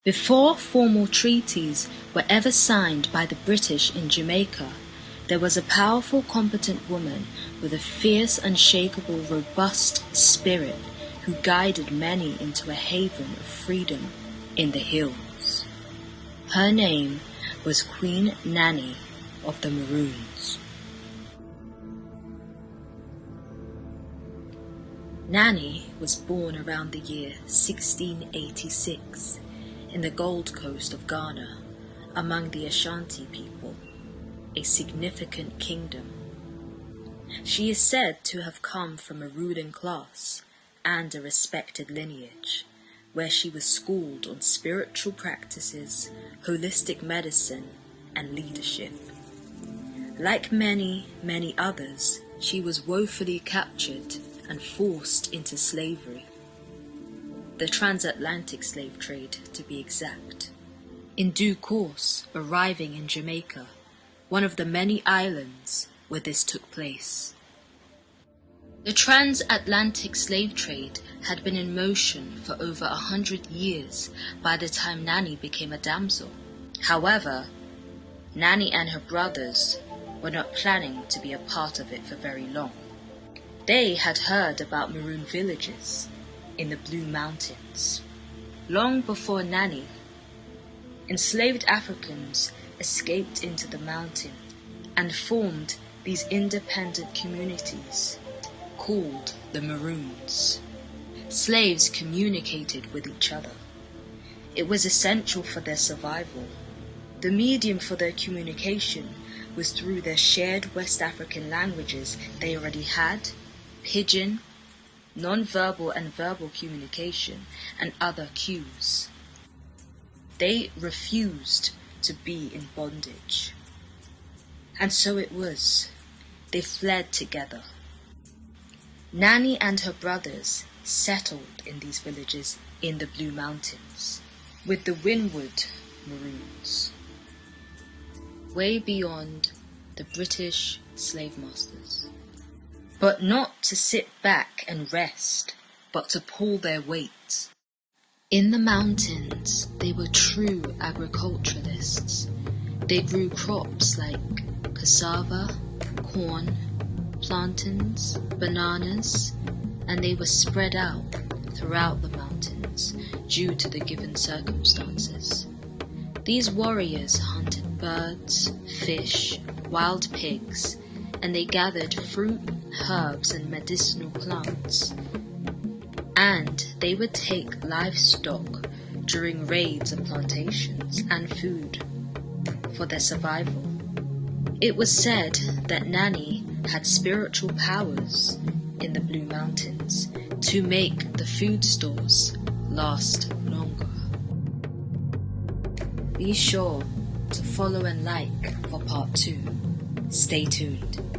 Before formal treaties were ever signed by the British in Jamaica, there was a powerful, competent woman with a fierce, unshakable, robust spirit who guided many into a haven of freedom in the hills. Her name was Queen Nanny of the Maroons. Nanny was born around the year 1686 in the Gold Coast of Ghana among the Ashanti people, a significant kingdom. She is said to have come from a ruling class and a respected lineage, where she was schooled on spiritual practices, holistic medicine, and leadership. Like many, many others, she was woefully captured and forced into slavery. The transatlantic slave trade, to be exact. In due course, arriving in Jamaica, one of the many islands where this took place. The transatlantic slave trade had been in motion for over 100 years by the time Nanny became a damsel. However, Nanny and her brothers were not planning to be a part of it for very long. They had heard about Maroon villages in the Blue Mountains. Long before Nanny, enslaved Africans escaped into the mountain and formed these independent communities called the Maroons. Slaves communicated with each other. It was essential for their survival. The medium for their communication was through their shared West African languages they already had: Pidgin, non-verbal and verbal communication, and other cues. They refused to be in bondage. And so it was. They fled together. Nanny and her brothers settled in these villages in the Blue Mountains with the Windward Maroons, way beyond the British slave masters. But not to sit back and rest, but to pull their weight. In the mountains, they were true agriculturalists. They grew crops like cassava, corn, plantains, bananas, and they were spread out throughout the mountains due to the given circumstances. These warriors hunted birds, fish, wild pigs, and they gathered fruit, herbs, and medicinal plants. And they would take livestock during raids of plantations and food for their survival. It was said that Nanny had spiritual powers in the Blue Mountains to make the food stores last longer. Be sure to follow and like for part 2. Stay tuned.